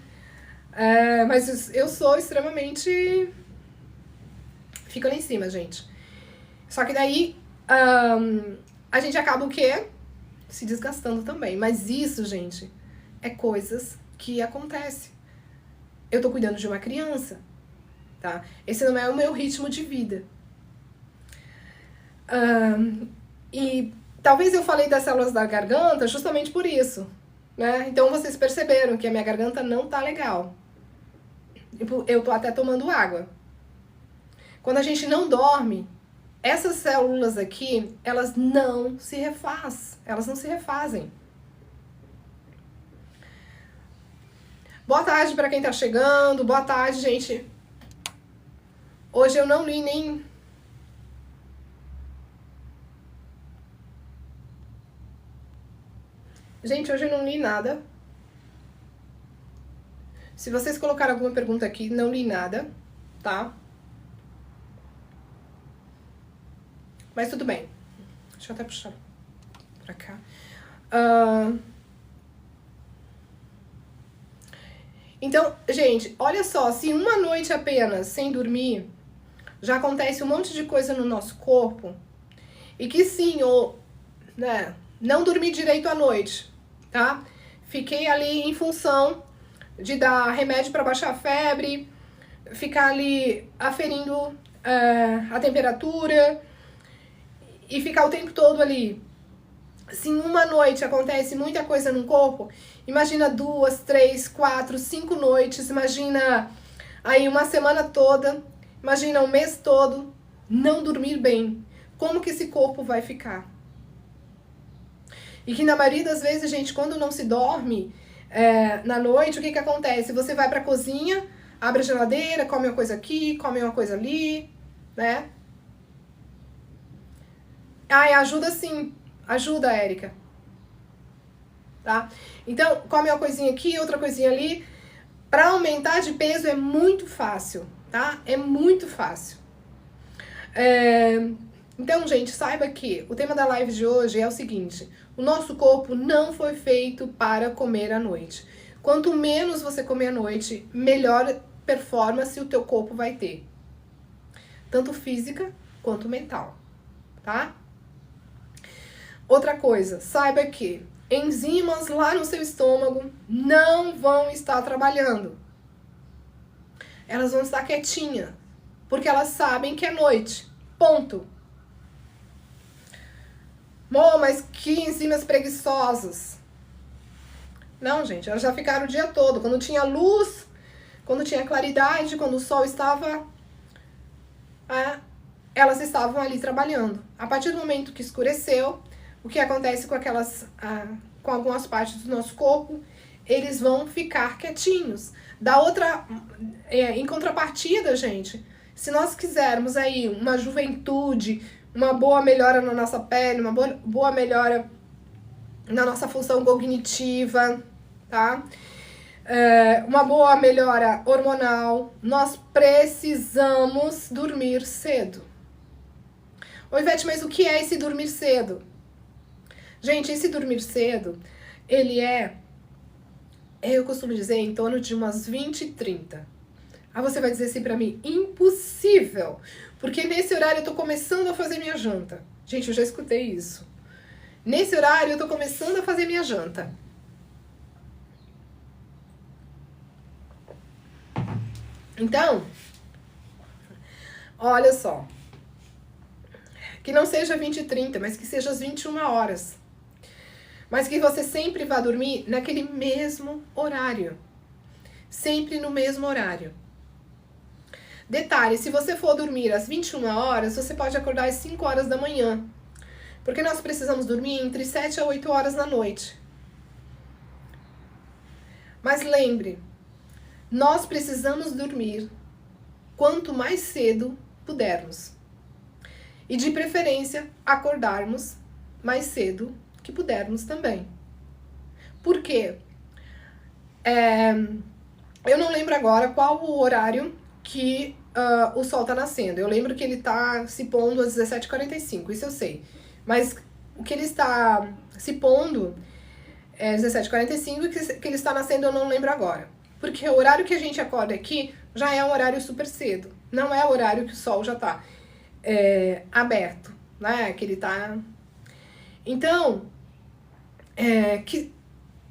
Mas eu sou extremamente Fica lá em cima, gente. Só que daí a gente acaba o quê? Se desgastando também. Mas isso, gente, é coisas que acontecem. Eu tô cuidando de uma criança, tá? Esse não é o meu ritmo de vida. E talvez eu falei das células da garganta justamente por isso, né? Então vocês perceberam que a minha garganta não tá legal. Eu tô até tomando água. Quando a gente não dorme, essas células aqui, elas não se refazem. Boa tarde para quem tá chegando, boa tarde, gente. Hoje eu não li nem... Gente, hoje eu não li nada. Se vocês colocaram alguma pergunta aqui, não li nada, tá? Mas tudo bem. Deixa eu até puxar pra cá. Então, gente, olha só, se uma noite apenas sem dormir, já acontece um monte de coisa no nosso corpo, e que sim, né, não dormi direito à noite, tá? Fiquei ali em função de dar remédio para baixar a febre, ficar ali aferindo a temperatura e ficar o tempo todo ali. Se em uma noite acontece muita coisa no corpo, imagina 2, 3, 4, 5 noites, imagina aí uma semana toda, imagina um mês todo, não dormir bem. Como que esse corpo vai ficar? E que na maioria das vezes, gente, quando não se dorme na noite, o que que acontece? Você vai pra cozinha, abre a geladeira, come uma coisa aqui, come uma coisa ali, né? Ai, ajuda sim. Ajuda, Érica. Tá? Então, come uma coisinha aqui, outra coisinha ali. Pra aumentar de peso é muito fácil, tá? É muito fácil. Então, gente, saiba que o tema da live de hoje é o seguinte: o nosso corpo não foi feito para comer à noite. Quanto menos você comer à noite, melhor performance o teu corpo vai ter. Tanto física quanto mental, tá? Outra coisa, saiba que enzimas lá no seu estômago não vão estar trabalhando. Elas vão estar quietinhas, porque elas sabem que é noite. Ponto. Mas que enzimas preguiçosas. Não, gente, elas já ficaram o dia todo. Quando tinha luz, quando tinha claridade, quando o sol estava... elas estavam ali trabalhando. A partir do momento que escureceu, o que acontece com com algumas partes do nosso corpo, eles vão ficar quietinhos. Em contrapartida, gente, se nós quisermos aí uma juventude, uma boa melhora na nossa pele, uma boa melhora na nossa função cognitiva, tá? Uma boa melhora hormonal, nós precisamos dormir cedo. Ô, Ivete, mas o que é esse dormir cedo? Gente, esse dormir cedo, ele eu costumo dizer, em torno de umas 20h30. Aí você vai dizer assim pra mim, impossível, porque nesse horário eu tô começando a fazer minha janta. Gente, eu já escutei isso. Nesse horário eu tô começando a fazer minha janta. Então, olha só, que não seja 20h30, mas que seja às 21h. Mas que você sempre vá dormir naquele mesmo horário. Sempre no mesmo horário. Detalhe, se você for dormir às 21h, você pode acordar às 5h da manhã. Porque nós precisamos dormir entre 7 a 8 horas da noite. Mas lembre, nós precisamos dormir quanto mais cedo pudermos. E de preferência, acordarmos mais cedo que pudermos também. Por quê? Eu não lembro agora qual o horário que o sol tá nascendo. Eu lembro que ele tá se pondo às 17h45, isso eu sei. Mas o que ele está se pondo é 17h45 e que ele está nascendo eu não lembro agora. Porque o horário que a gente acorda aqui já é um horário super cedo. Não é o horário que o sol já tá aberto, né? Que ele tá... Então,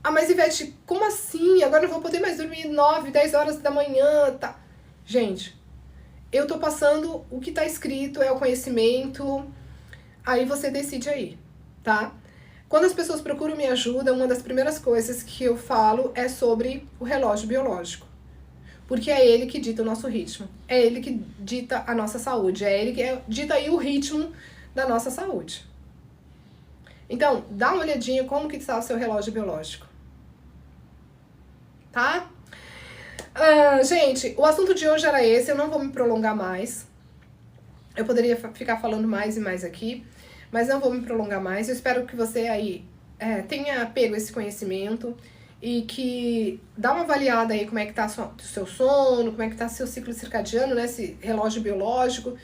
mas Ivete, como assim? Agora eu não vou poder mais dormir 9, 10 horas da manhã, tá? Gente, eu tô passando o que tá escrito, é o conhecimento, aí você decide aí, tá? Quando as pessoas procuram minha ajuda, uma das primeiras coisas que eu falo é sobre o relógio biológico. Porque é ele que dita o nosso ritmo, é ele que dita a nossa saúde, é ele que dita aí o ritmo da nossa saúde. Então, dá uma olhadinha como que está o seu relógio biológico. Tá? Gente, o assunto de hoje era esse, eu não vou me prolongar mais. Eu poderia ficar falando mais e mais aqui, mas não vou me prolongar mais. Eu espero que você aí tenha pego esse conhecimento e que dá uma avaliada aí como é que tá o seu sono, como é que tá seu ciclo circadiano, né, esse relógio biológico,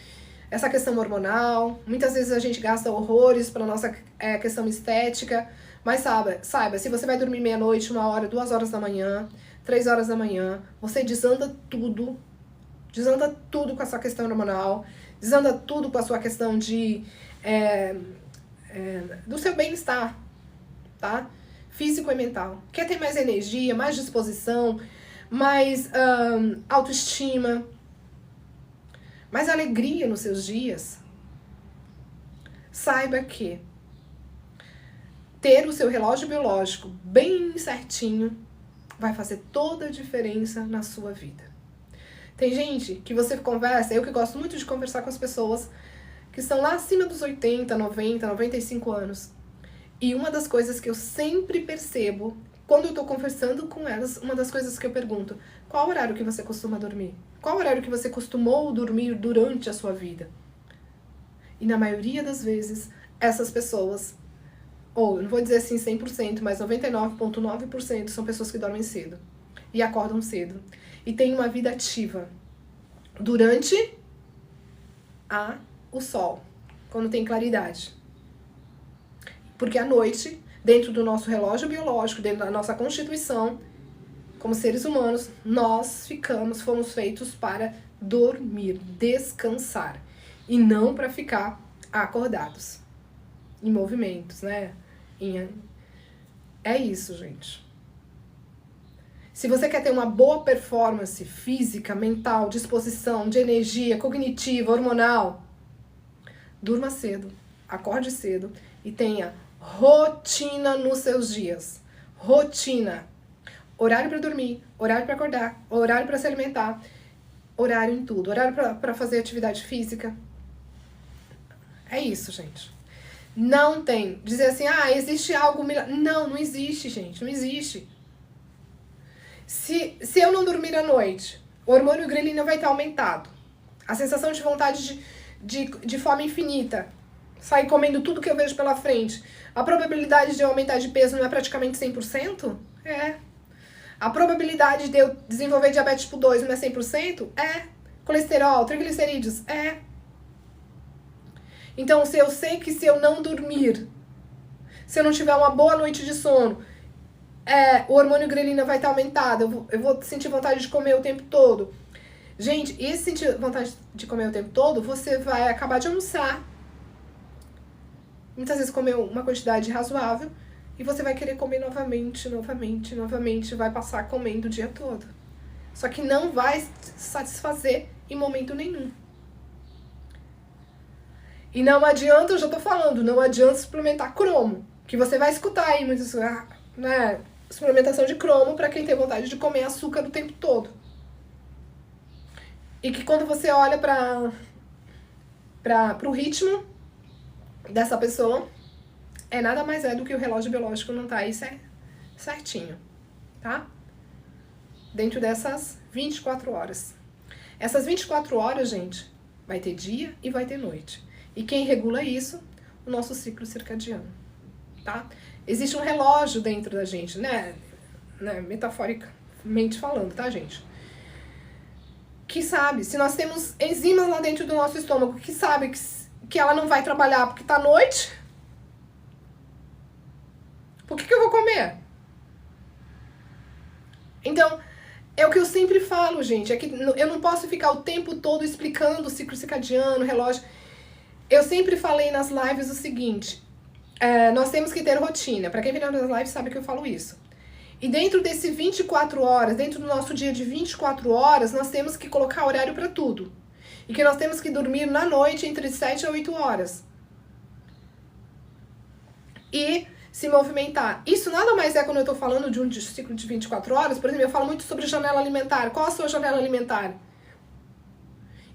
essa questão hormonal. Muitas vezes a gente gasta horrores pela nossa questão estética, mas saiba, se você vai dormir meia-noite, 1 hora, 2 horas da manhã, 3 horas da manhã, você desanda tudo com a sua questão hormonal, desanda tudo com a sua questão de do seu bem-estar, tá? Físico e mental. Quer ter mais energia, mais disposição, mais autoestima, mais alegria nos seus dias? Saiba que ter o seu relógio biológico bem certinho vai fazer toda a diferença na sua vida. Tem gente que você conversa, eu que gosto muito de conversar com as pessoas que estão lá acima dos 80, 90, 95 anos. E uma das coisas que eu sempre percebo, quando eu tô conversando com elas, uma das coisas que eu pergunto, qual horário que você costuma dormir? Qual horário que você costumou dormir durante a sua vida? E na maioria das vezes, essas pessoas, ou não vou dizer assim 100%, mas 99,9% são pessoas que dormem cedo e acordam cedo. E têm uma vida ativa durante o sol, quando tem claridade. Porque à noite, dentro do nosso relógio biológico, dentro da nossa constituição, como seres humanos, nós fomos feitos para dormir, descansar. E não para ficar acordados, em movimentos, né? É isso, gente. Se você quer ter uma boa performance física, mental, disposição, de energia, cognitiva, hormonal, durma cedo, acorde cedo e tenha rotina nos seus dias. Rotina. Horário para dormir, horário para acordar, horário para se alimentar, horário em tudo, horário para fazer atividade física. É isso, gente. Não tem. Dizer assim, existe algo... Não existe, gente. Não existe. Se eu não dormir à noite, o hormônio grelina vai estar aumentado. A sensação de vontade de fome infinita. Sair comendo tudo que eu vejo pela frente. A probabilidade de eu aumentar de peso não é praticamente 100%? É. A probabilidade de eu desenvolver diabetes tipo 2 não é 100%? É. Colesterol, triglicerídeos? É. Então, se eu sei que se eu não dormir, se eu não tiver uma boa noite de sono, o hormônio grelina vai estar aumentado, eu vou sentir vontade de comer o tempo todo. Gente, e se sentir vontade de comer o tempo todo, você vai acabar de almoçar, muitas vezes comer uma quantidade razoável, e você vai querer comer novamente, vai passar comendo o dia todo. Só que não vai satisfazer em momento nenhum. E não adianta, eu já tô falando, não adianta suplementar cromo, que você vai escutar aí muitas, né, suplementação de cromo para quem tem vontade de comer açúcar o tempo todo. E que quando você olha pro ritmo dessa pessoa, nada mais do que o relógio biológico não tá aí certinho, tá? Dentro dessas 24 horas. Essas 24 horas, gente, vai ter dia e vai ter noite. E quem regula isso? O nosso ciclo circadiano, tá? Existe um relógio dentro da gente, né? Metaforicamente falando, tá, gente? Que sabe, se nós temos enzimas lá dentro do nosso estômago, que sabe que ela não vai trabalhar porque tá noite, por que eu vou comer? Então, É o que eu sempre falo, gente, é que eu não posso ficar o tempo todo explicando o ciclo circadiano, relógio. Eu sempre falei nas lives o seguinte, nós temos que ter rotina. Para quem vem nas lives sabe que eu falo isso. E dentro desse 24 horas, dentro do nosso dia de 24 horas, nós temos que colocar horário para tudo. E que nós temos que dormir na noite entre 7 a 8 horas. E se movimentar. Isso nada mais é quando eu tô falando de um ciclo de 24 horas, por exemplo, eu falo muito sobre janela alimentar. Qual a sua janela alimentar?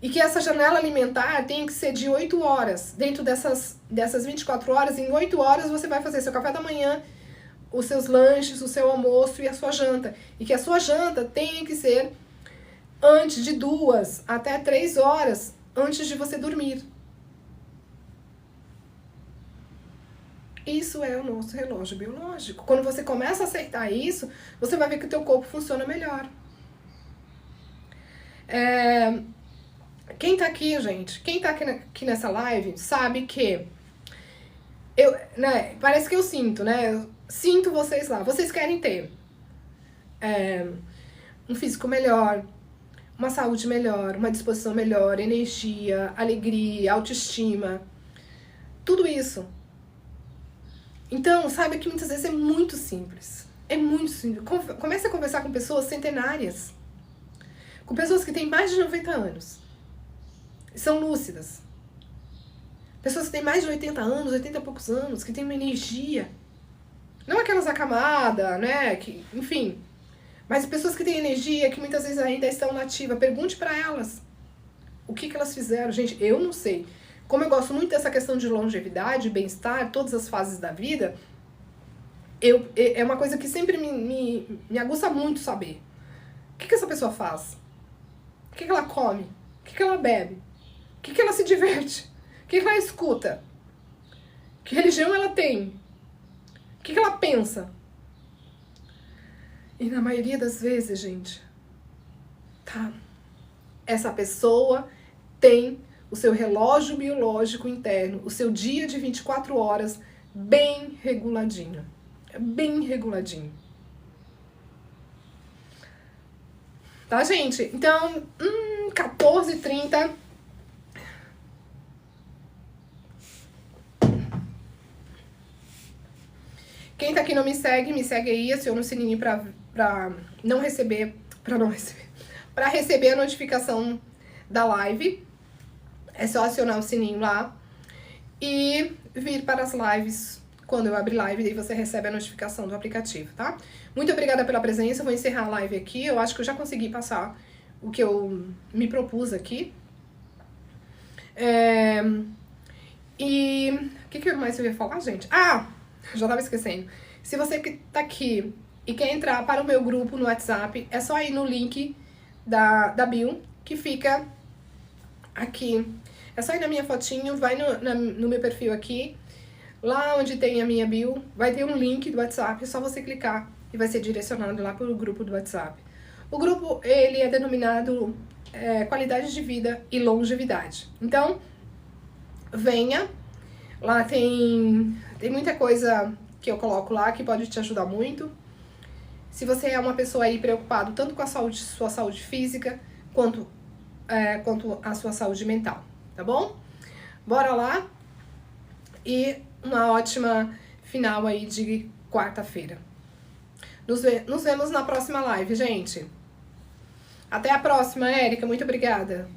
E que essa janela alimentar tem que ser de 8 horas. Dentro dessas 24 horas, em 8 horas você vai fazer seu café da manhã, os seus lanches, o seu almoço e a sua janta. E que a sua janta tem que ser antes de 2 até 3 horas antes de você dormir. Isso é o nosso relógio biológico. Quando você começa a acertar isso, você vai ver que o teu corpo funciona melhor. Quem tá aqui, gente, quem tá aqui nessa live, sabe que parece que eu sinto, né? Eu sinto vocês lá. Vocês querem ter um físico melhor, uma saúde melhor, uma disposição melhor, energia, alegria, autoestima, tudo isso. Então, sabe que muitas vezes é muito simples. É muito simples. Comece a conversar com pessoas centenárias. Com pessoas que têm mais de 90 anos. São lúcidas. Pessoas que têm mais de 80 anos, 80 e poucos anos, que têm uma energia. Não aquelas acamadas, né? Que, enfim. Mas pessoas que têm energia, que muitas vezes ainda estão nativas. Pergunte pra elas o que elas fizeram. Gente, eu não sei. Como eu gosto muito dessa questão de longevidade, bem-estar, todas as fases da vida, é uma coisa que sempre me aguça muito saber. O que essa pessoa faz? O que ela come? O que ela bebe? O que ela se diverte? O que ela escuta? Que religião ela tem? O que ela pensa? E na maioria das vezes, gente, essa pessoa tem o seu relógio biológico interno, o seu dia de 24 horas bem reguladinho. Bem reguladinho. Tá, gente? Então, 14h30. Quem tá aqui não me segue aí, aciona o sininho pra receber a notificação da live. É só acionar o sininho lá e vir para as lives. Quando eu abrir live, daí você recebe a notificação do aplicativo, tá? Muito obrigada pela presença, eu vou encerrar a live aqui. Eu acho que eu já consegui passar o que eu me propus aqui. E o que mais eu ia falar, gente? Já tava esquecendo. Se você que tá aqui e quer entrar para o meu grupo no WhatsApp, é só ir no link da bio, que fica aqui. É só ir na minha fotinho, vai no meu perfil aqui, lá onde tem a minha bio, vai ter um link do WhatsApp, é só você clicar e vai ser direcionado lá para o grupo do WhatsApp. O grupo, ele é denominado Qualidade de Vida e Longevidade. Então, venha, lá tem muita coisa que eu coloco lá que pode te ajudar muito. Se você é uma pessoa aí preocupada tanto com a sua saúde física, quanto a sua saúde mental, tá bom? Bora lá e uma ótima final aí de quarta-feira. Nos vemos na próxima live, gente. Até a próxima, Érica. Muito obrigada.